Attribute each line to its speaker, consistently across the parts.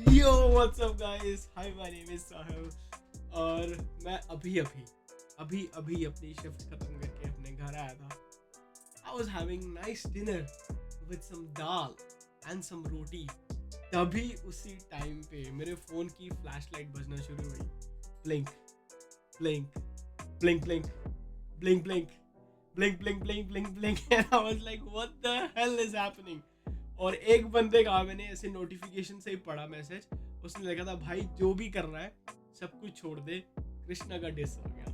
Speaker 1: Yo what's up guys, hi my name is Sahil और मैं अभी अपनी शिफ्ट खत्म करके अपने घर आया था. I was having nice dinner with some dal and some roti. तभी उसी टाइम पे मेरे फोन की फ्लैशलाइट बजना शुरू हुई. Blink blink blink blink blink blink blink blink blink blink blink and I was like what the hell is happening. और एक बंदे का मैंने ऐसे नोटिफिकेशन से ही पढ़ा मैसेज. उसने लिखा था भाई जो भी कर रहा है सब कुछ छोड़ दे, कृष्णा का डिस हो गया.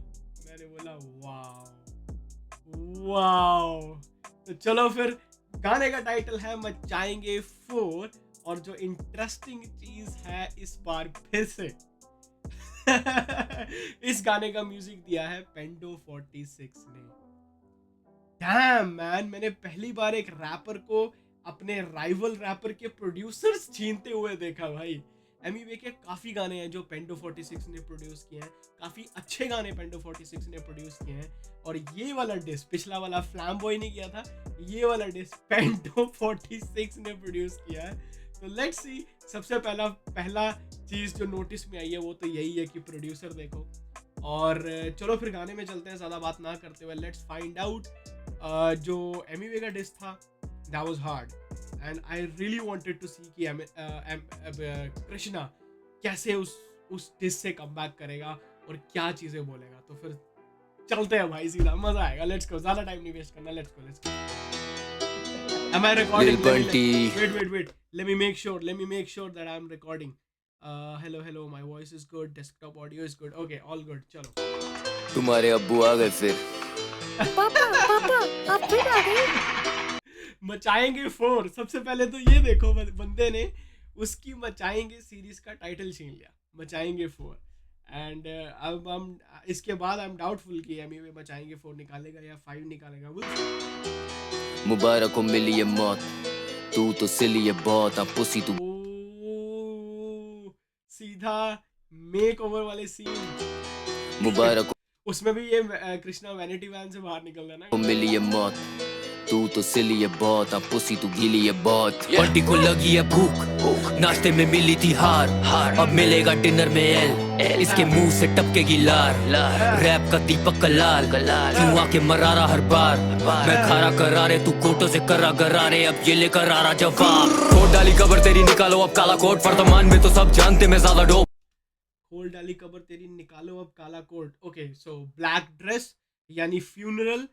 Speaker 1: मैंने बोला वाओ वाओ. तो चलो फिर गाने का टाइटल है मचाएंगे फोर. और जो इंटरेस्टिंग चीज है इस बार फिर से इस गाने का म्यूजिक दिया है पेंडो 46 ने. डैम मैन, मैंने पहली बार एक रैपर को अपने राइवल रैपर के प्रोड्यूसर्स छीनते हुए देखा भाई. एमईवे के काफ़ी गाने हैं जो पेंडो 46 ने प्रोड्यूस किए हैं. काफ़ी अच्छे गाने पेंडो 46 ने प्रोड्यूस किए हैं. और ये वाला डिस, पिछला वाला फ्लैम्बॉय ने किया था, ये वाला डिस पेंडो 46 ने प्रोड्यूस किया है. तो लेट्स सी. सबसे पहला चीज़ जो नोटिस में आई है वो तो यही है कि प्रोड्यूसर देखो. और चलो फिर गाने में चलते हैं ज़्यादा बात ना करते हुए. Let's find out. जो एमईवे का डिस था that was hard and I really wanted to see कि कृष्णा कैसे उस डिस से कम बैक करेगा और क्या चीज़ें बोलेगा. तो फिर चलते हैं भाई, सीधा मजा आएगा. लेट्स गो, ज़्यादा टाइम नहीं वेस्ट करना. Let's go. Am I recording? Wait. Let me make sure that I'm recording. Hello. My voice is good. Desktop audio is good. Okay, all good. चलो.
Speaker 2: तुम्हारे अब्बू आ गए फिर.
Speaker 3: पापा आप फिर आ गए.
Speaker 1: मचाएंगे फोर. सबसे पहले तो ये देखो, बंदे ने उसकी मचाएंगे सीरीज का टाइटल छीन लिया, मचाएंगे फोर. एंड अब हम इसके बाद आई एम डाउटफुल कि एमईवे मचाएंगे फोर निकालेगा या 5 निकालेगा.
Speaker 2: मुबारक हो मिली ये मौत, तू तो सिली ये बहुत. अब पुसी तू
Speaker 1: सीधा मेक ओवर वाले सीन.
Speaker 2: मुबारक
Speaker 1: उसमें भी ये कृष्णा वैनिटी वैन से बाहर निकल रहा
Speaker 2: हो
Speaker 1: ना.
Speaker 2: मिली ये मौत, तू तो सिली ये बहुत. अब पुसी तू गीली ये बहुत. बंटी को लगी है भूख, नाश्ते में मिली थी हार. अब मिलेगा डिनर में एल, इसके मुंह से टपकेगी लार. रैप का दीपक का लाल, क्यों आके मरा रहा हर बार. मैं खारा करा रे, तू कोटो से करा गरा रे. अब ये लेकर आ रहा जवाब. खोट डाली कबर तेरी, निकालो अब काला कोट. वर्तमान में तो सब जानते मैं ज्यादा डोप.
Speaker 1: खोल डाली कबर तेरी, निकालो अब काला coat. Okay, so black dress यानी फ्यूनरल.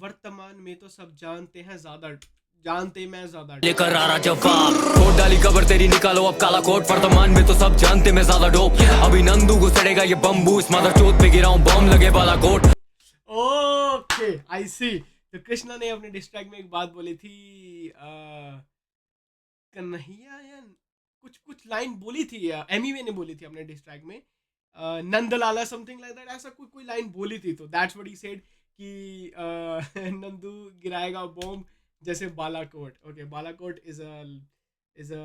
Speaker 1: वर्तमान में तो सब जानते हैं ज्यादा, जानते मैं ज्यादा.
Speaker 2: लेकर आ रहा जवाब. खोट डाली कबर तेरी, निकालो अब काला कोट. वर्तमान में तो सब जानते मैं ज्यादा डोप. अभी नंदू को सड़ेगा ये बम्बू, इस मदर चोट पे गिराऊं बम लगे वाला कोट.
Speaker 1: ओके, आई सी. तो कृष्णा ने अपने डिस्ट्रैक्ट में एक बात बोली थी, कन्हैया या कुछ लाइन बोली थी, एमईवे ने बोली थी अपने डिस्ट्रैक्ट में. नंदलाला समथिंग लाइक दैट, ऐसा कोई लाइन बोली थी. तो दैट्स व्हाट ही सेड कि नंदू गिराएगा बॉम्ब जैसे Balakot. Okay, Balakot is a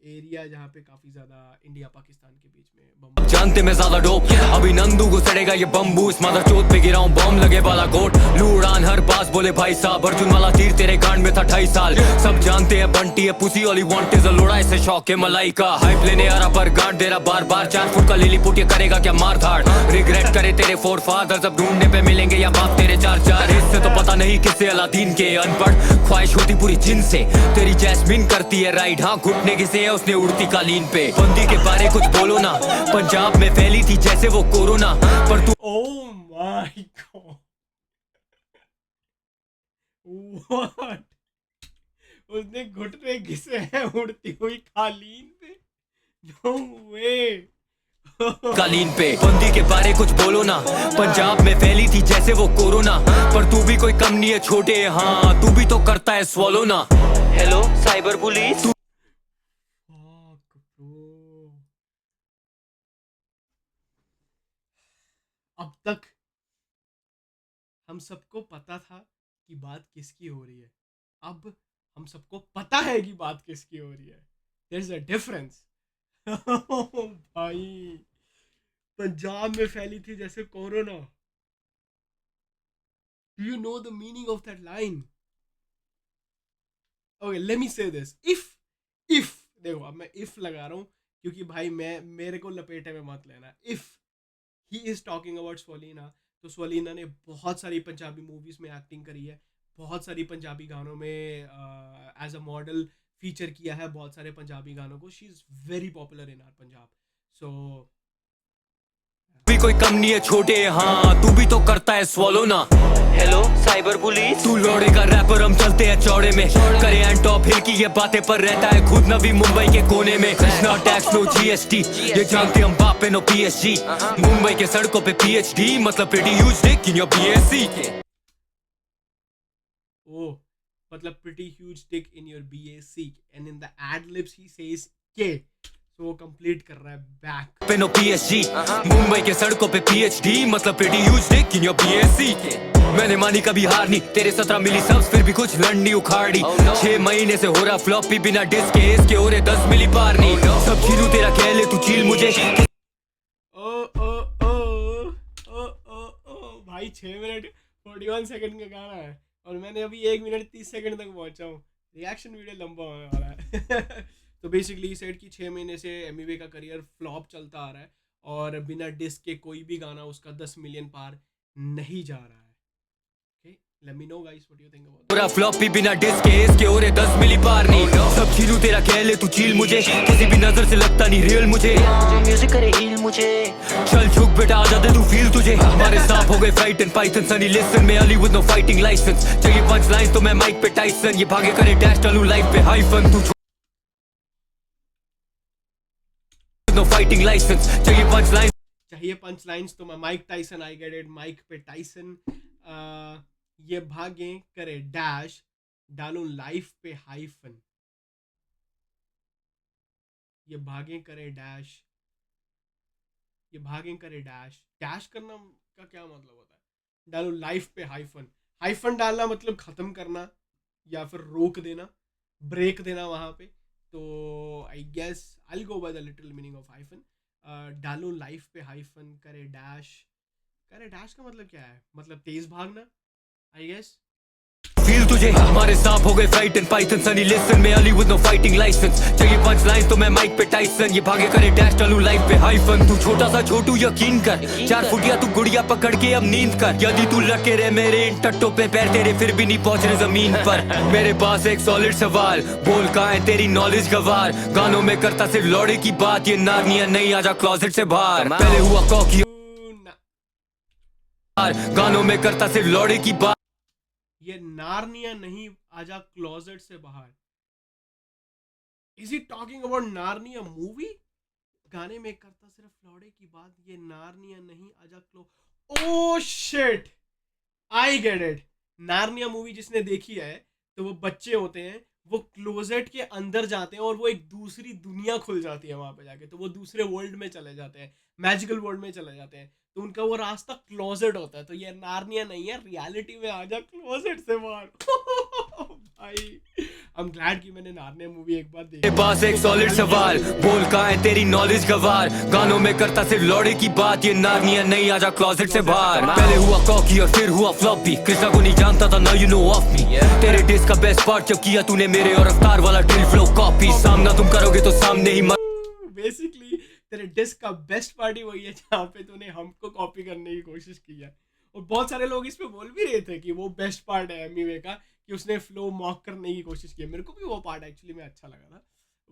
Speaker 1: area जहाँ पे काफी ज्यादा इंडिया पाकिस्तान के बीच में बम.
Speaker 2: जानते मैं ज्यादा डोप. अभी नंदू को सड़ेगा ये बम्बू, इस मदर चोट पे गिराऊं बम लगे वाला कोट. लूड़ान हर बास बोले भाई साहब, अर्जुन वाला तीर तेरे कांड में था 28 साल. सब जानते हैं बंटी है pussy, all he want is a lauda. इसे शौक है मलाई का, हाइप लेने आ रहा पर गांड दे रहा बार बार. 4 फुट का लिली पुट, ये करेगा क्या मार धाड़. रिग्रेट करे तेरे फोर फादर, सब ढूंढने पे मिलेंगे या बाप तेरे 4 हिस्से. तो पता नहीं किससे अलादीन के. अनपढ़ ख्वाहिश होती पूरी जिन से, तेरी जैस्मिन करती है राइड. हाँ घुटने किसे है उसने उड़ती कालीन पे. बंदी के बारे कुछ बोलो ना, पंजाब में फैली थी जैसे वो कोरोना. पर तू
Speaker 1: ओह माय गॉड, व्हाट. उसने घुटने घिसे हैं उड़ती हुई कालीन पे. नो वे.
Speaker 2: कालीन पे. बंदी के बारे कुछ बोलो ना, पंजाब में फैली थी जैसे वो कोरोना. पर तू भी कोई कम नहीं है छोटे, हाँ तू भी तो करता है स्वॉलो ना. Hello cyber police.
Speaker 1: अब तक हम सबको पता था कि बात किसकी हो रही है. अब हम सबको पता है कि बात किसकी हो रही है. There is a difference. भाई, पंजाब में फैली थी जैसे corona. Do you know the meaning of that line? Okay, let me say this. If देखो अब मैं इफ लगा रहा हूँ क्योंकि भाई मैं मेरे को लपेटे में मत लेना। If he is talking about Swalina, तो स्वलीना ने बहुत सारी पंजाबी मूवीज में एक्टिंग करी है, बहुत सारी पंजाबी गानों में एज अ मॉडल फीचर किया है, बहुत सारे पंजाबी गानों को। She is very popular in our Punjab. सो
Speaker 2: भी कोई कम नहीं है छोटे, हाँ तू भी तो करता है स्वॉलो ना। हेलो साइबर पुलिस, तू लौड़े का रैपर, हम चलते हैं चौड़े में, करे एंड टॉप हिल की ये बातें पर रहता है खुद नवी मुंबई के कोने में। कृष्णा टैक्स नो जीएसटी, ये जानते हम बाप नो पीएसजी, मुंबई के सड़कों पे पीएचडी मतलब pretty huge Dick in your BSc.
Speaker 1: oh, मतलब pretty huge dick in your BAC, and in the ad libs he says K, so वो कंप्लीट कर रहा है बैक
Speaker 2: पे नो पीएसजी, मुंबई के सड़कों पे पीएचडी मतलब pretty huge Dick in your BSc. मैंने मानी कभी हार नहीं, तेरे 17 मिली सब्स फिर भी कुछ लड़नी उखाड़ी, 6 महीने से हो रहा फ्लॉपी बिना डिस्क के, इसके हो रहे 10 मिली पार नहीं, सब छीनू तेरा कह ले तू चील मुझे।
Speaker 1: ओ ओ ओ ओ ओ ओ भाई 6 मिनट 41 सेकंड का गाना है और मैंने अभी 1 मिनट 30 सेकंड तक पहुंचा हूँ। रिएक्शन वीडियो लंबा होने वाला है। तो बेसिकली सेट की 6 महीने से एमिवे का करियर फ्लॉप चलता आ रहा है और बिना डिस्क के कोई भी गाना उसका 10 मिलियन पार नहीं जा रहा है। Okay, let me know guys what you think about
Speaker 2: पूरा फ्लॉपी बिना डिस्क के, इसके हो रहे 10 मिली पार नहीं, सब छीनू तेरा कह ले तू चील मुझे, किसी भी नजर से लगता नहीं रियल मुझे, म्यूजिक करे हील मुझे, चल झुक बेटा आजा दे तू फील तुझे, हमारे सांप हो गए fight and python, Sunny listen में Ali with no fighting license, चाहिए पंच लाइन तो मैं माइक पे टाइसन, ये भागे करे डैश डालूं लाइफ पे हाइफन, तू नो फाइटिंग लाइसेंस, चाहिए पंच लाइन,
Speaker 1: चाहिए पंच लाइन्स तो मैं Mike Tyson, I get it, Mike पे टाइसन, ये भागे करे डैश डालूं लाइफ पे हाइफन, ये भागे करे डैश, ये भागे करे डैश, डैश करना का क्या मतलब होता है, डालूं लाइफ पे हाइफन, हाइफन डालना मतलब खत्म करना या फिर रोक देना, ब्रेक देना वहां पे, तो I guess I go by the little meaning of hyphen. डालूं लाइफ पे हाइफन करे डैश का मतलब क्या है, मतलब तेज भागना आई गेस।
Speaker 2: फील तुझे, हमारे सांप हो गए fight and python, Sunny listen में Ali with no fighting license, चाहिए पंच लाइन तो मैं माइक पे टाइसन, ये भागे करे डैश डालूं लाइफ पे हाइफन, तू छोटा सा छोटू यकीन कर, 4 फुटिया तू गुड़िया पकड़ के अब नींद कर, यदि तू लगे रहे मेरे इन टट्टों पे पैर तेरे फिर भी नहीं पहुंच रहे जमीन पर, मेरे पास एक सॉलिड सवाल, बोल कहाँ है तेरी नॉलेज गवार, गानों में करता सिर्फ लौड़े की बात, ये नारनिया नहीं आजा क्लोजेट से बाहर, पहले हुआ कॉकी गानों में करता सिर्फ लौड़े की बात,
Speaker 1: ये नार्निया नहीं आजा क्लोजेट से बाहर। Is he talking about Narnia movie? गाने में करता सिर्फ लौड़े की बात, ये नार्निया नहीं आजा oh shit, I get it. Narnia movie जिसने देखी है तो वो बच्चे होते हैं, वो क्लोजेट के अंदर जाते हैं और वो एक दूसरी दुनिया खुल जाती है वहां पे जाके, तो वो दूसरे वर्ल्ड में चले जाते हैं, मैजिकल वर्ल्ड में चले जाते हैं, तो उनका वो रास्ता क्लोजेट होता है, तो ये नार्निया नहीं है, रियलिटी में आ जा क्लोजेट से बाहर। भाई आई एम ग्लैड कि मैंने नार्निया मूवी एक बार देखी।
Speaker 2: मेरे पास एक सॉलिड सवाल, बोल कहाँ है तेरी नॉलेज गवार, गानों में करता सिर्फ लौड़े की बात, ये नार्निया नहीं आजा क्लोजेट से बाहर, पहले हुआ कॉकी और फिर हुआ फ्लॉपी, कृष्णा को नहीं जानता था now you know of me, तेरे डिस्क का बेस्ट पार्ट जब किया तूने मेरे और रफ्तार वाला ड्रिल फ्लो कॉपी, सामना तुम करोगे तो सामने ही
Speaker 1: बेसिकली तेरे डिस्क का बेस्ट पार्ट ही वही है जहाँ पे तूने हमको कॉपी करने की कोशिश की है, और बहुत सारे लोग इस पे बोल भी रहे थे कि वो बेस्ट पार्ट है एमिवे का, कि उसने फ्लो मॉक करने की कोशिश की है। मेरे को भी वो पार्ट एक्चुअली में अच्छा लगा था,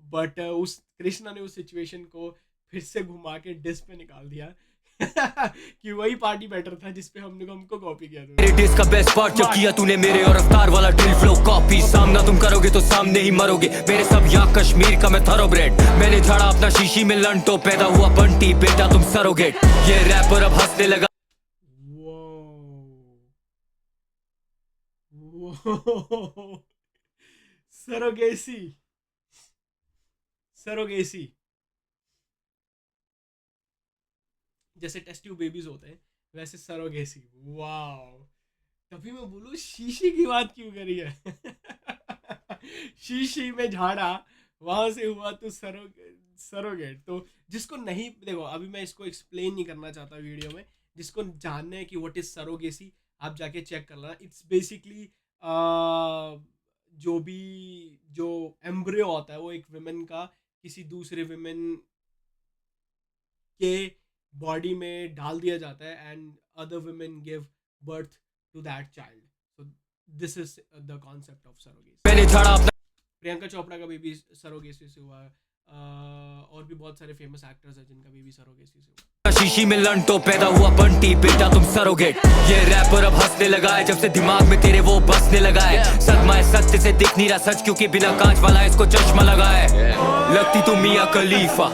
Speaker 1: बट उस कृष्णा ने उस सिचुएशन को फिर से घुमा के डिस्क पे निकाल दिया कि वही पार्टी बेटर था जिसपे हमको कॉपी किया था।
Speaker 2: मेरे डिस्क का बेस्ट पार्ट जब किया तूने मेरे और रफ्तार वाला ड्रिल फ्लो कॉपी, सामना तुम करोगे तो सामने ही मरोगे, मेरे सब यहाँ कश्मीर का मैं थरोब्रेड, मैंने झाड़ा अपना शीशी में लंटो, पैदा हुआ बंटी बेटा तुम सरोगेट, ये रैपर अब हंसने लगा।
Speaker 1: सरोगेसी, सरोगेसी जैसे टेस्ट ट्यूब बेबीज होते हैं वैसे सरोगेसी। वाओ, तभी मैं बोलूं शीशी की बात क्यों करी है। शीशी में झाड़ा, वहां से हुआ तो सरोगेट। तो जिसको नहीं, देखो अभी मैं इसको एक्सप्लेन नहीं करना चाहता वीडियो में, जिसको जानना है कि व्हाट इज सरोगेसी आप जाके चेक कर लेना। इट्स बेसिकली जो एम्ब्रियो होता है वो एक विमेन का किसी दूसरे विमेन के बॉडी में डाल दिया जाता है and other women give birth to that child. So this is the concept of surrogacy.
Speaker 2: मैंने छाड़ा अपना
Speaker 1: प्रियंका चोपड़ा का बेबी सरोगेसी से हुआ है. और भी बहुत सारे फेमस एक्टर्स हैं जिनका बेबी सरोगेसी से हुआ.
Speaker 2: शीशी में लंटो पैदा हुआ बंटी बेटा तुम सरोगेट. ये रैपर अब हंसने लगा है जब से दिमाग में तेरे वो बसने लगा है. सदमा है सत्य से दिख नहीं रहा सच क्योंकि बिना कांच वाला इसको चश्मा लगा है. लगती तू मियां खलीफा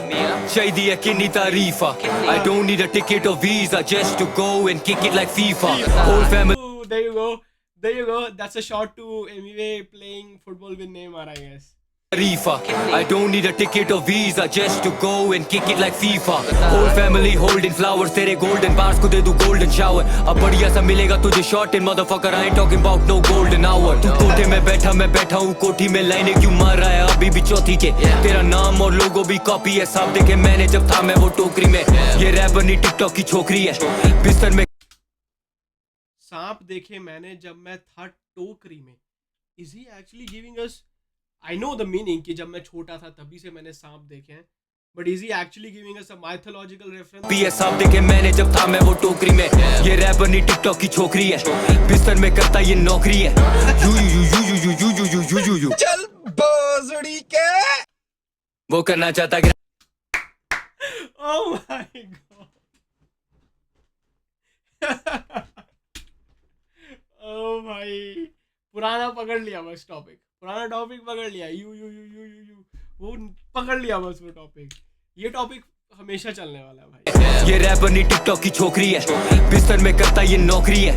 Speaker 2: शहीदी है किन्नी तारीफा. I don't need a ticket or visa just to go and kick it like FIFA. Whole family
Speaker 1: Oh, there you go. There you go. That's a shot to Emiwe playing football with Neymar, I guess.
Speaker 2: Tarifa. I don't need a ticket or visa just to go and kick it like FIFA. Whole family holding flowers तेरे golden bars को दे दूँ golden shower. अब बढ़िया सा मिलेगा तुझे short in motherfucker. I ain't talking about no golden hour. तू कोठे में बैठा हूँ कोठी में लाइनें क्यों मार रहा है अभी भी चौथी के. तेरा नाम और लोगो भी कॉपी है सब देखे मैंने जब था मैं वो टोकरी में. ये रैपर नहीं टिकटॉक की छोकरी है बिस्तर में.
Speaker 1: सांप देखे मैंने जब मैं था टोकरी में. Is he actually giving us? I know the meaning कि जब मैं छोटा था तभी से मैंने सांप देखे हैं. But is he actually giving us a mythological reference?
Speaker 2: पीए सांप देखे मैंने जब था मैं वो टोकरी में. ये रैपर नहीं टिकटॉक की छोकरी है बिस्तर में करता ये नौकरी है. You you you you you you you you you you you
Speaker 4: चल बोजड़ी के
Speaker 2: वो करना चाहता.
Speaker 1: Oh my god. Oh भाई पुराना पकड़ लिया बस टॉपिक. पुराना टॉपिक पकड़ लिया. You you you you you you वो पकड़ लिया बस वो टॉपिक. ये टॉपिक हमेशा चलने वाला है भाई.
Speaker 2: ये रैपर नहीं टिकटॉक की छोकरी है बिस्तर में करता ये नौकरी है.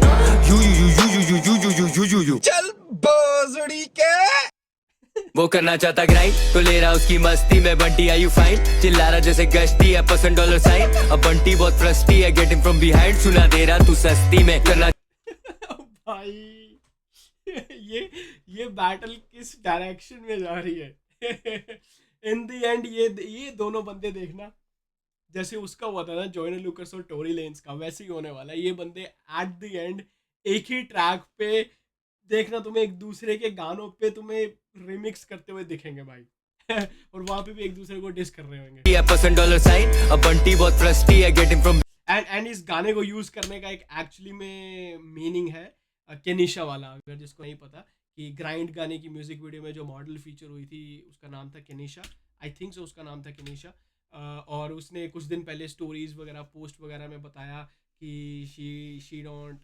Speaker 2: You you you you you you you you you you you
Speaker 4: चल बोजड़ी के
Speaker 2: वो करना चाहता ग्राइंड तो ले रहा उसकी मस्ती में. बंटी आर यू फाइन चिल्ला रहा जैसे गश्ती है % डॉलर साइन. अब बंटी बहुत फ्रस्टी है गेटिंग फ्रॉम बिहाइंड. सुना दे रहा तू सस्ती में करना.
Speaker 1: भाई ये बैटल किस डायरेक्शन में जा रही है. इन द एंड ये दोनों बंदे देखना जैसे उसका हुआ था ना जॉयनर लूकस और टोरी लेन्स का वैसे ही होने वाला है. ये बंदे एट द एंड एक ही ट्रैक पे देखना तुम्हें एक दूसरे के गानों पे तुम्हें रिमिक्स करते हुए दिखेंगे भाई. और वहां पे भी एक दूसरे को डिस कर रहे होंगे.
Speaker 2: % डॉलर साइन. अब बंटी बहुत फ्रस्टी है गेटिंग फ्रॉम.
Speaker 1: एंड इस गाने को यूज करने का एक एक्चुअली में मीनिंग है केनिशा वाला. अगर जिसको नहीं पता कि ग्राइंड गाने की म्यूजिक वीडियो में जो मॉडल फीचर हुई थी उसका नाम था केनिशा. आई थिंक सो उसका नाम था केनिशा. और उसने कुछ दिन पहले स्टोरीज वगैरह पोस्ट वगैरह में बताया कि she don't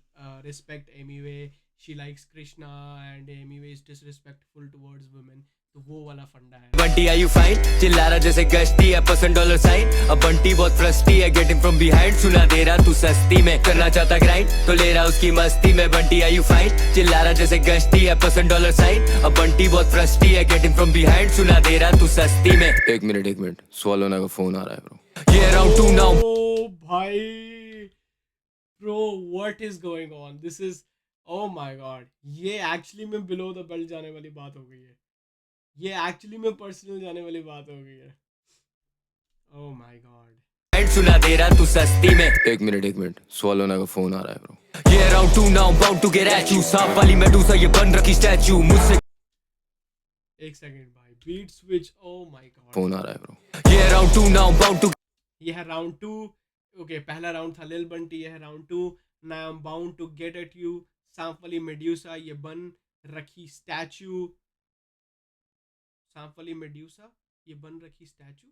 Speaker 1: respect Emiway. She likes Krishna and Emiway is disrespectful towards women. तो वो वाला फंडा है.
Speaker 2: बंटी आर यू फाइन चिल्ला रहा जैसे गश्ती है % डॉलर साइन. अब बंटी बहुत फ्रस्टी है गेटिंग फ्रॉम बिहाइंड. सुना दे रहा तू सस्ती में करना चाहता ग्राइंड तो ले रहा उसकी मस्ती में. बंटी आर यू फाइन चिल्ला रहा जैसे गश्ती है % डॉलर साइन. अब बंटी बहुत फ्रस्टी है गेटिंग फ्रॉम बिहाइंड. सुना दे रहा तू सस्ती में. एक मिनट स्वालोना का फोन आ रहा है ब्रो. ये राउंड 2 नाउ.
Speaker 1: ओ भाई bro what is going on. This is oh my God. ये एक्चुअली में बिलो द बेल्ट जाने वाली बात हो गई है. ये एक्चुअली में पर्सनल जाने वाली बात हो गई है. ओह माय गॉड.
Speaker 2: सुना दे रहा तू सस्ती में. एक मिनट स्वालोना का फोन आ रहा है ब्रो. ये round 2 now bound to get at you. सांप वाली मेडूसा ये बन रखी स्टैचू मुझसे.
Speaker 1: एक सेकंड भाई beat switch. Oh my god
Speaker 2: phone आ रहा है ब्रो. ये राउंड 2 नाउ बाउंड टू.
Speaker 1: ये है राउंड 2. ओके पहला राउंड था लिल बंटी. ये है round 2. Now I am bound to get at you. सांप वाली मेड्यूसा ये बन रखी स्टैचू. सांप वाली मेड्यूसा ये बन रखी स्टैचू.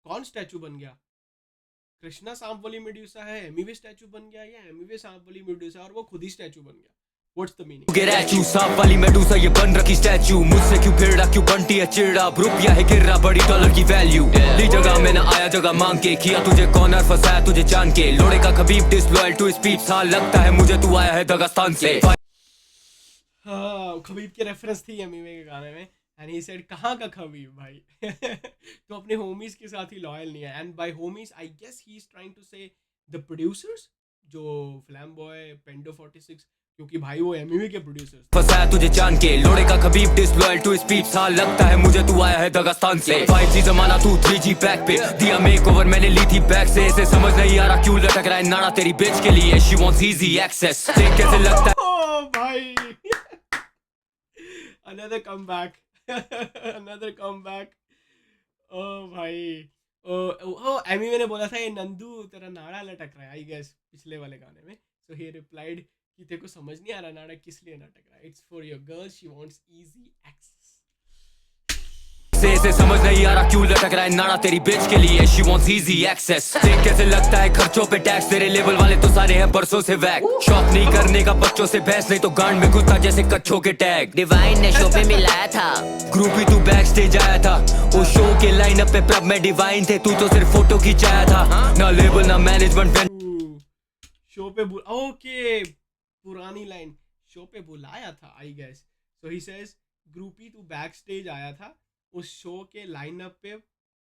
Speaker 1: कौन स्टैचू बन गया? कृष्णा सांप वाली मेड्यूसा है. एमीवे स्टैचू बन गया या एमीवे सांप वाली मेड्यूसा और वो खुद ही स्टैचू बन गया. What's the meaning?
Speaker 2: Get at you. सांप वाली मेडूसा ये बन रखी स्टैचू मुझसे क्यों फिर रहा क्यों बंटी है चिड़ा. रुपया है गिर रहा बड़ी डॉलर की वैल्यू. ली जगह में ना आया जगह मांग के. किया तुझे कॉर्नर फंसाया तुझे जान के. लोड़े का खबीब डिसलॉयल टू स्पीच था. लगता है मुझे तू आया है दगास्तान से.
Speaker 1: हाँ खबीब की रेफरेंस थी एमीवे के गाने में. एंड ही सेड कहाँ का खबीब भाई. तो अपने होमीज के साथ ही लॉयल नहीं है. And by homies I guess he is trying to say the producers जो फ्लैम बॉय पेंडो 46 क्योंकि भाई वो एमवी के प्रोड्यूसर्स
Speaker 2: फंसाया तुझे जान के. लोड़े का खबीब डिसलॉयल टू स्पीच था. लगता है मुझे तू आया है दगास्तान से. 5G जमाना तू 3G बैक पे दिया मेकओवर मैंने ली थी बैक से. इसे समझ नहीं आ रहा क्यों लटक रहा है नाड़ा तेरी बेच के लिए. She wants easy access. देख कैसे लगता है.
Speaker 1: ओ भाई another comeback. Another comeback. ओ भाई, ओ एमी मैंने बोला था ये नंदू तेरा नाड़ा लटक रहा है आई गेस पिछले वाले गाने में, सो ही रिप्लाइड कि तेरे को समझ नहीं आ रहा नाड़ा किस लिए लटक रहा है, it's for your girl she wants easy access.
Speaker 2: से समझ नहीं आ रहा क्यों लटक रहा है नाड़ा तेरी बेच के लिए, शी वांट्स इजी एक्सेस। देख कैसे लगता है खर्चों पे टैक्स, तेरे लेवल वाले तो सारे हैं परसों से वैक। शॉप नहीं करने का बच्चों से बहस, नहीं तो गांड में घुसता जैसे कच्छों के टैग। डिवाइन ने शो पे मिलाया था, ग्रुप ही तू बैक स्टेज आया था। वो शो के लाइनअप पे प्रब में डिवाइन थे, तू तो सिर्फ फोटो खिंचाया था। ना लेबल ना मैनेजमेंट।
Speaker 1: शो पे ओके पुरानी लाइन, शो पे बुलाया था I guess, so he says groupie तू बैक स्टेज आया था, उस शो के लाइनअप पे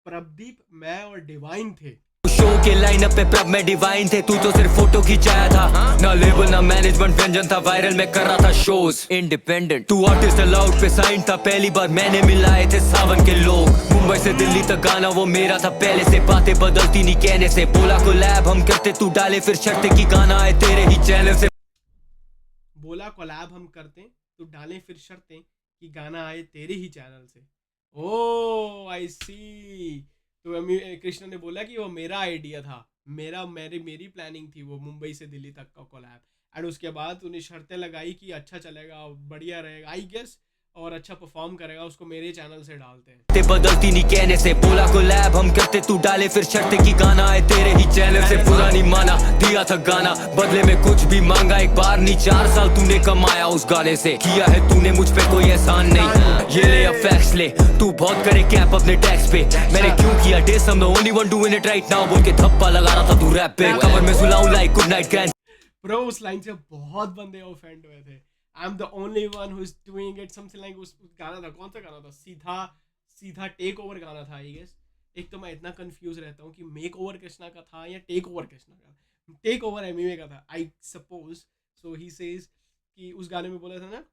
Speaker 1: प्रदीप मैं और डिवाइन थे।
Speaker 2: शो के लाइनअप पे प्रब में डिवाइन थे, तू तो सिर्फ फोटो खिंचाया था। ना लेबल ना मैनेजमेंट व्यंजन था, वायरल में कर रहा था शोज इंडिपेंडेंट। तू आर्टिस्ट अलाउड पे साइन था, पहली बार मैंने मिलाए थे सावन के लोग। मुंबई से दिल्ली तक गाना वो मेरा था पहले से, बातें बदलती नहीं कहने से। बोला को लैब हम करते, तू डाले फिर शर्त की गाना आए तेरे ही चैनल से।
Speaker 1: बोला कोलैब हम करते तो डालें फिर शर्तें कि गाना आए तेरे ही चैनल से। ओ आई सी, तो कृष्णा ने बोला कि वो मेरा आइडिया था, मेरी प्लानिंग थी वो मुंबई से दिल्ली तक का कोलैब, एंड उसके बाद उन्हें शर्तें लगाई कि अच्छा चलेगा बढ़िया रहेगा आई गेस और अच्छा परफॉर्म करेगा, उसको मेरे चैनल से डालते हैं।
Speaker 2: ते बदलती नहीं कहने से, बोला को लैब हम करते, तू डाले फिर शर्त की गाना आए तेरे ही चैनल से। पूरा नहीं माना, दिया था गाना बदले में कुछ भी मांगा, एक बार नहीं 4 साल तूने कमाया उस गाने से। किया है तूने मुझ पे कोई एहसान नहीं, ये ले अब फैक्स ले, तू बहुत करे कैप अपने टैक्स पे। मैंने क्यों किया डेस, I'm the only one doing it right now बोल के थप्पा लगा रहा था तू रैप पे। कवर में सुनाऊं like good night grand.
Speaker 1: Bro उस लाइन से बहुत बंदे ऑफेंड हुए थे, आई am the only one who is doing it something like. उस गाना था, कौन सा गाना था, सीधा सीधा टेक ओवर गाना था आई गेस। एक तो मैं इतना कंफ्यूज रहता हूँ कि मेक ओवर कृष्णा का था या टेक ओवर कृष्णा का, टेक ओवर एमवे का था I suppose. So he says कि उस गाने में बोला था ना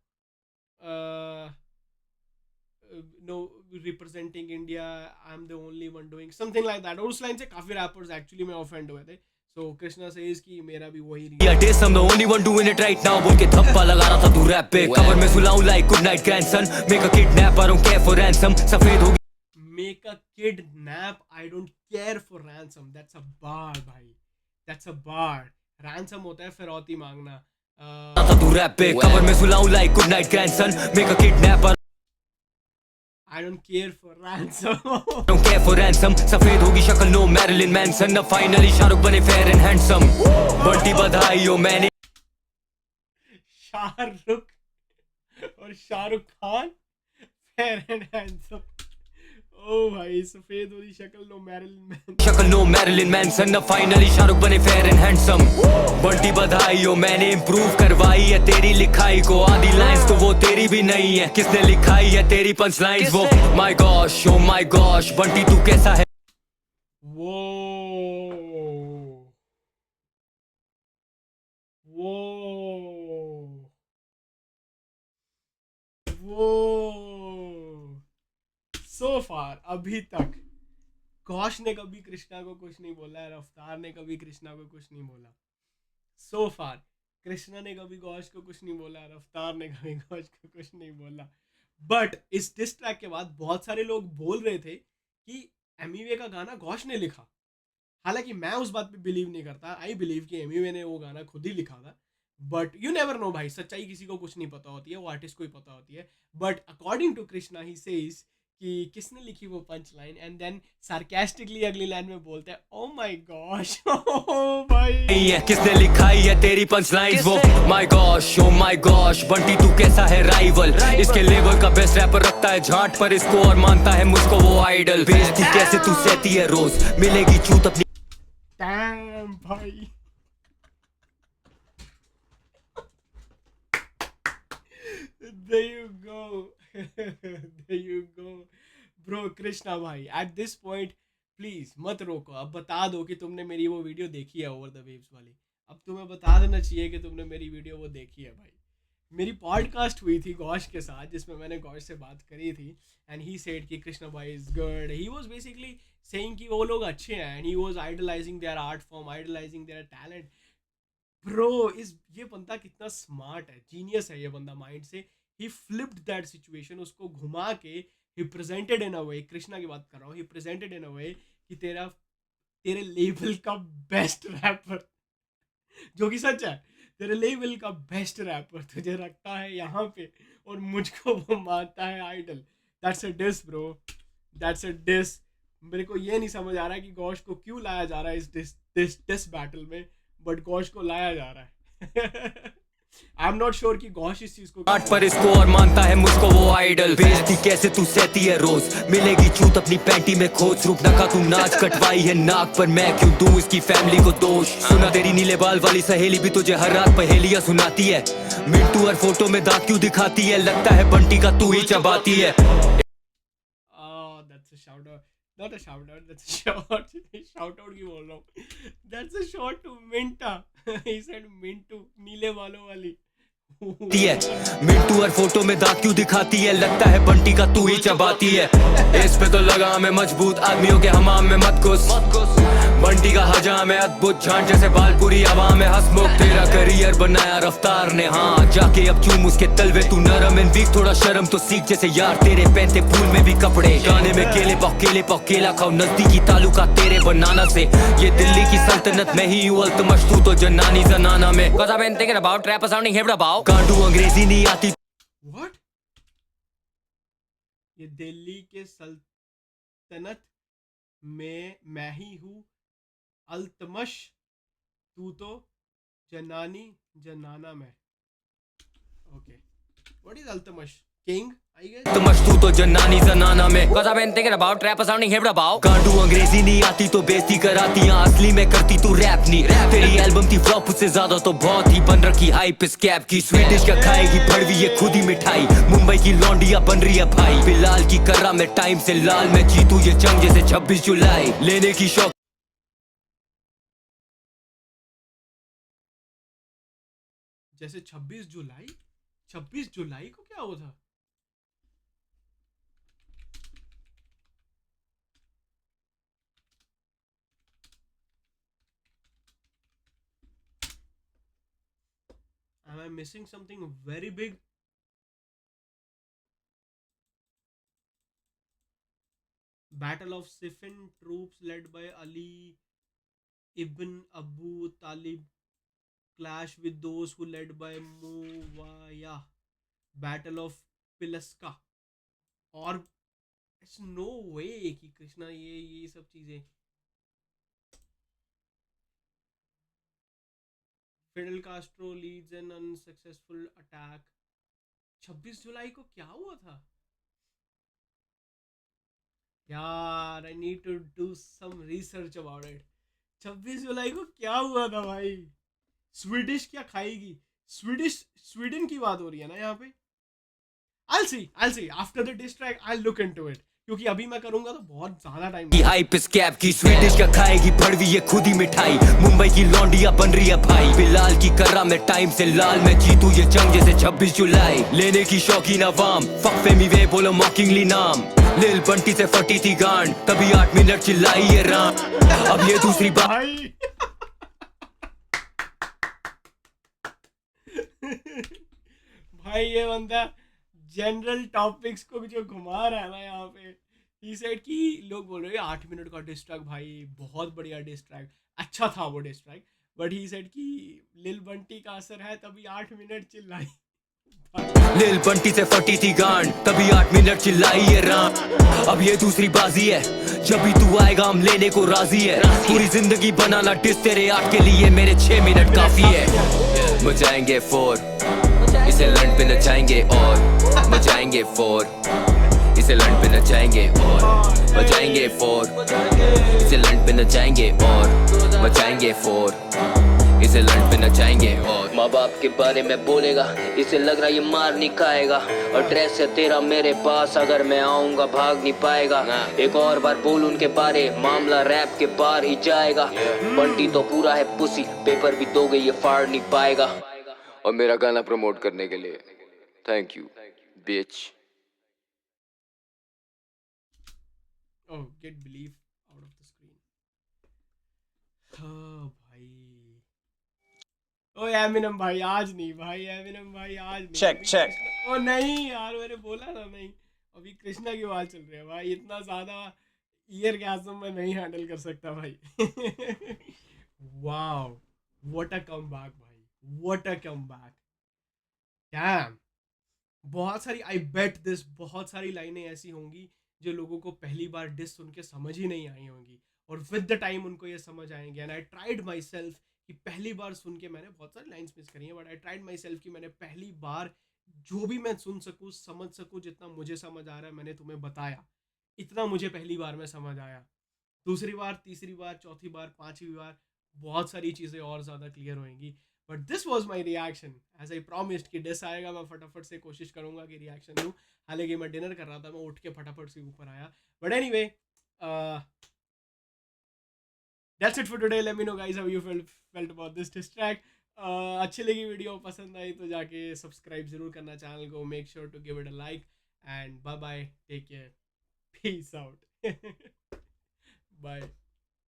Speaker 1: no representing India I am the only one doing something like that, और उस लाइन से काफी रैपर्स एक्चुअली में ऑफेंड हुए थे। So Krishna says कि मेरा भी वही
Speaker 2: या डेस I'm the only one doing it right now बोल के थप्पा लगा रहा था तू रैप पे। कवर में सुनाऊं like good night grandson, make a kidnap I don't care for ransom। सफेद हो
Speaker 1: make a kidnap I don't care for ransom, that's a bar भाई, that's a bar। ransom होता है फिरौती मांगना।
Speaker 2: था तू रैप पे। कवर में सुनाऊं like good night grandson, make a kidnap
Speaker 1: I don't care for ransom।
Speaker 2: don't care for ransom। सफेद होगी शक्ल नो मैरिलिन मैनसन, अब फाइनली शाहरुख बने फेयर एंड हैंडसम। बंटी बधाई हो मैंने
Speaker 1: शाहरुख और Shahrukh Khan fair and handsome. ओ भाई सफेद वाली शक्ल नो मैरिलिन मैन,
Speaker 2: शक्ल नो मैरिलिन मैनसन, अब फाइनली शाहरुख बने फेयर एंड हैंडसम। बंटी बधाई हो मैंने इम्प्रूव करवाई है तेरी लिखाई को, आधी लाइंस तो वो तेरी भी नहीं है, किसने लिखाई है तेरी पंच लाइंस वो। My gosh oh my gosh Bunty तू कैसा है।
Speaker 1: वो वो सो फार अभी तक घोष ने कभी कृष्णा को कुछ नहीं बोला है, रफ्तार ने कभी कृष्णा को कुछ नहीं बोला। सो फार कृष्णा ने कभी घोष को कुछ नहीं बोला, रफ्तार ने कभी घोष को कुछ नहीं बोला। बट इस डिस ट्रैक के बाद बहुत सारे लोग बोल रहे थे कि एमिवे का गाना घोष ने लिखा, हालांकि मैं उस बात पे बिलीव नहीं करता। आई बिलीव कि एमिवे ने वो गाना खुद ही लिखा था, बट यू नेवर नो भाई, सच्चाई किसी को कुछ नहीं पता होती है, वो आर्टिस्ट को ही पता होती है। But according to Krishna he says कि किसने लिखी वो punch line, and then sarcastically अगली लाइन में बोलते हैं ओ माय गॉश। ओ भाई
Speaker 2: किसने लिखाई है तेरी पंच लाइंस वो। My gosh oh my gosh Bunty तू कैसा है राइवल, इसके लेवल का बेस्ट रैपर रखता है झांट पर इसको और मानता है मुझको वो आइडल। बेइज्जती कैसे तू सहती है रोज, मिलेगी चूत अपनी।
Speaker 1: डैम भाई there you go there you go bro। Krishna भाई एट दिस पॉइंट प्लीज मत रोको, अब बता दो कि तुमने मेरी वो वीडियो देखी है ओवर द वेव्स वाली। अब तुम्हें बता देना चाहिए कि तुमने मेरी वीडियो वो देखी है भाई। मेरी पॉडकास्ट हुई थी गौश के साथ जिसमें मैंने गौश से बात करी थी, एंड ही सेड कि कृष्णा भाई is good. He was basically saying कि वो लोग अच्छे हैं, and he was idealising their art form, idealising their talent. Bro ये बंदा कितना स्मार्ट है, जीनियस है ये बंदा माइंड से, he flipped that situation, उसको घुमा के he presented in a way, Krishna की बात कर रहा हूँ, he presented in a way कि तेरे लेवल का बेस्ट रैपर, जो कि सच है, तेरे लेवल का बेस्ट रैपर तुझे रखता है यहाँ पे और मुझको वो मानता है idol. That's a diss bro, that's a diss. मेरे को ये नहीं समझ आ रहा है कि घोष को क्यों लाया जा रहा है इस डिस बैटल में, बट घोष को लाया जा रहा है. आई एम नॉट श्योर कि घोष इस चीज को
Speaker 2: आठ पर इसको और मानता है मुझको वो आइडल. बेइज्जती कैसे तू सहती है रोज, मिलेगी छूत अपनी पैंटी में खोज. रूप नका तू नाच कटवाई है नाक पर, मैं क्यों दूं इसकी फैमिली को दोष. सुना तेरी नीले बाल वाली सहेली भी तुझे हर रात पहेलियां सुनाती है. मिंटू हर फोटो में दांत क्यों दिखाती है, लगता है बंटी का तू ही चबाती है.
Speaker 1: Oh, that's a shout out. Not a shout out, that's a shout. Shout out की बोल रहा हूँ. That's a shot to Minta. He said Mintu, नीले बालों वाली.
Speaker 2: है मिंटू हर फोटो में दांत क्यों दिखाती है, लगता है बंटी का तू ही चबाती है. इस पे तो लगा हमें मजबूत, आदमियों के हमाम में मत घुस. बंटी का हजाम है अद्भुत, झांझ जैसे बालपुरी हवा में हंसमुख. तेरा करियर बनाया रफ्तार ने, हाँ जाके अब चूम उसके तलवे. तू नरम एंड वीक, थोड़ा शर्म तो सीख. जैसे यार तेरे पहनते फूल में भी कपड़े, गाने में केले पकेला खाओ. नजदीकी तालुका तेरे बनाना से, ये दिल्ली की सल्तनत में ही हूँ अल्तमश, तू तो जनानी जनाना में. Cause I've been thinking about rap sounding hip about. कांडू अंग्रेजी नहीं आती.
Speaker 1: What? ये दिल्ली के सल्तनत में मैं ही हूँ अल्तमश, तू तो जनाना में. Okay. What is Altamash? King, I guess.
Speaker 2: Altamash तू तो जनानी जनाना में. Cause I've been thinking about rap sounding hip about. कांडू अंग्रेजी नहीं आती तो बेइज्जती कराती, असली में करती तू रैप नहीं. तेरी एल्बम थी फ्लॉप, उससे ज्यादा तो बहुत ही बन रखी हाइप इस कैप की. स्वीडिश का खाएगी भड़वी ये खुद ही मिठाई, मुंबई की लौंडिया बन रही है भाई. बिलाल की कर्रा में टाइम से लाल, मैं जीतू ये जंग जैसे 26 जुलाई. लेने की शौक
Speaker 1: जैसे 26 जुलाई को क्या हुआ था? Am I missing something very big? Battle of Siffin, troops led by Ali ibn Abu Talib clash with those who led by Muawiyah. Battle of Pilaska. और it's no way कि कृष्णा ये सब चीजें. Fidel Castro leads an unsuccessful attack. 26 जुलाई को क्या हुआ था यार? I need to do some research about it. 26 जुलाई को क्या हुआ था भाई? स्वीडिश क्या खाएगी? स्वीडन की बात हो रही है ना यहाँ पे. I'll see after the diss track. I'll look into it, क्योंकि अभी मैं करूंगा तो बहुत ज्यादा टाइम.
Speaker 2: हाइप इस कैप की. स्वीडिश का खाएगी भड़वी ये खुद ही मिठाई, मुंबई की लौंडिया बन रही है भाई. बिलाल की कर्रा में टाइम से लाल, मैं जीतू ये जंग जैसे 26 जुलाई. लेने की शौकीन अवाम, फक फेमी वे बोलो मॉकिंगली नाम. लिल बंटी से फटी थी गांड, तभी 8 मिनट चिल्लाई ये राम. अब ये दूसरी बात
Speaker 1: भाई भाई ये बंदा जनरल टॉपिक्स को जो घुमा रहा है ना यहाँ पे. ही सेड कि लोग बोल रहे हैं 8 मिनट का डिस ट्रैक, भाई बहुत बढ़िया डिस ट्रैक, अच्छा था वो diss track. But he said कि लिल बंटी का असर है तभी 8 मिनट चिल्लाई.
Speaker 2: लिल बंटी से फटी थी गांड, तभी 8 मिनट चिल्लाई ये राम. अब ये दूसरी बाजी है, जब भी तू आएगा हम लेने को राजी है. पूरी जिंदगी बनाना डिस तेरे 8 के लिए, मेरे 6 मिनट काफी है. मचाएंगे 4, इसे लंड पे नचाएंगे और मचाएंगे 4. इसे लंड पे नचाएंगे और मचाएंगे 4. इसे लंड पे नचाएंगे और मचाएंगे 4. इसे लंड पे नचाएंगे और माँ बाप के बारे में बोलेगा, इसे लग रहा ये मार नहीं खाएगा. और ड्रेस है तेरा मेरे पास, अगर मैं आऊंगा भाग नहीं पाएगा. एक और बार बोल उनके बारे, मामला रैप के बाहर ही जाएगा. बंटी तो पूरा है पुसी, पेपर भी दोगे ये फाड़ नहीं पाएगा. और मेरा गाना प्रमोट करने के लिए thank you beach.
Speaker 1: Oh, get belief out of the screen. हाँ भाई. ओ एमिनम भाई आज नहीं भाई, एमिनम भाई आज नहीं।
Speaker 4: Check,
Speaker 1: अभी
Speaker 4: check.
Speaker 1: ओ नहीं यार, मैंने बोला ना नहीं। अभी कृष्णा की बात चल रही है भाई, इतना ज्यादा ईयर गैसम मैं नहीं हैंडल कर सकता भाई। वाओ, व्हाट अ कमबैक भाई, व्हाट अ कमबैक। डैम, बहुत सारी, आई बेट दिस, बहुत सारी लाइनें ऐसी होंगी जो लोगों को पहली बार डिस सुन के समझ ही नहीं आई होंगी, और विद द टाइम उनको ये समझ आएंगे। And I tried my self कि पहली बार सुन के मैंने बहुत सारी लाइन्स मिस करी हैं, but I tried my self कि मैंने पहली बार जो भी मैं सुन सकूँ, समझ सकूँ, जितना मुझे समझ आ रहा है मैंने तुम्हें बताया, इतना मुझे पहली बार में समझ आया। दूसरी बार, तीसरी बार, चौथी बार, पांचवी बार बहुत सारी चीज़ें और ज़्यादा क्लियर होंगी। But this was my reaction, as I promised कि डिस आएगा मैं फटाफट से कोशिश करूंगा कि रिएक्शन दूँ। हालांकि मैं डिनर कर रहा था, मैं उठ के फटाफट से ऊपर आया। But any way, that's it for today. Let me know guys how you felt about this diss track. अच्छी लगी वीडियो, पसंद आई तो जाके सब्सक्राइब जरूर करना चैनल को, make sure to give it a like, and bye bye, take care, peace out, bye.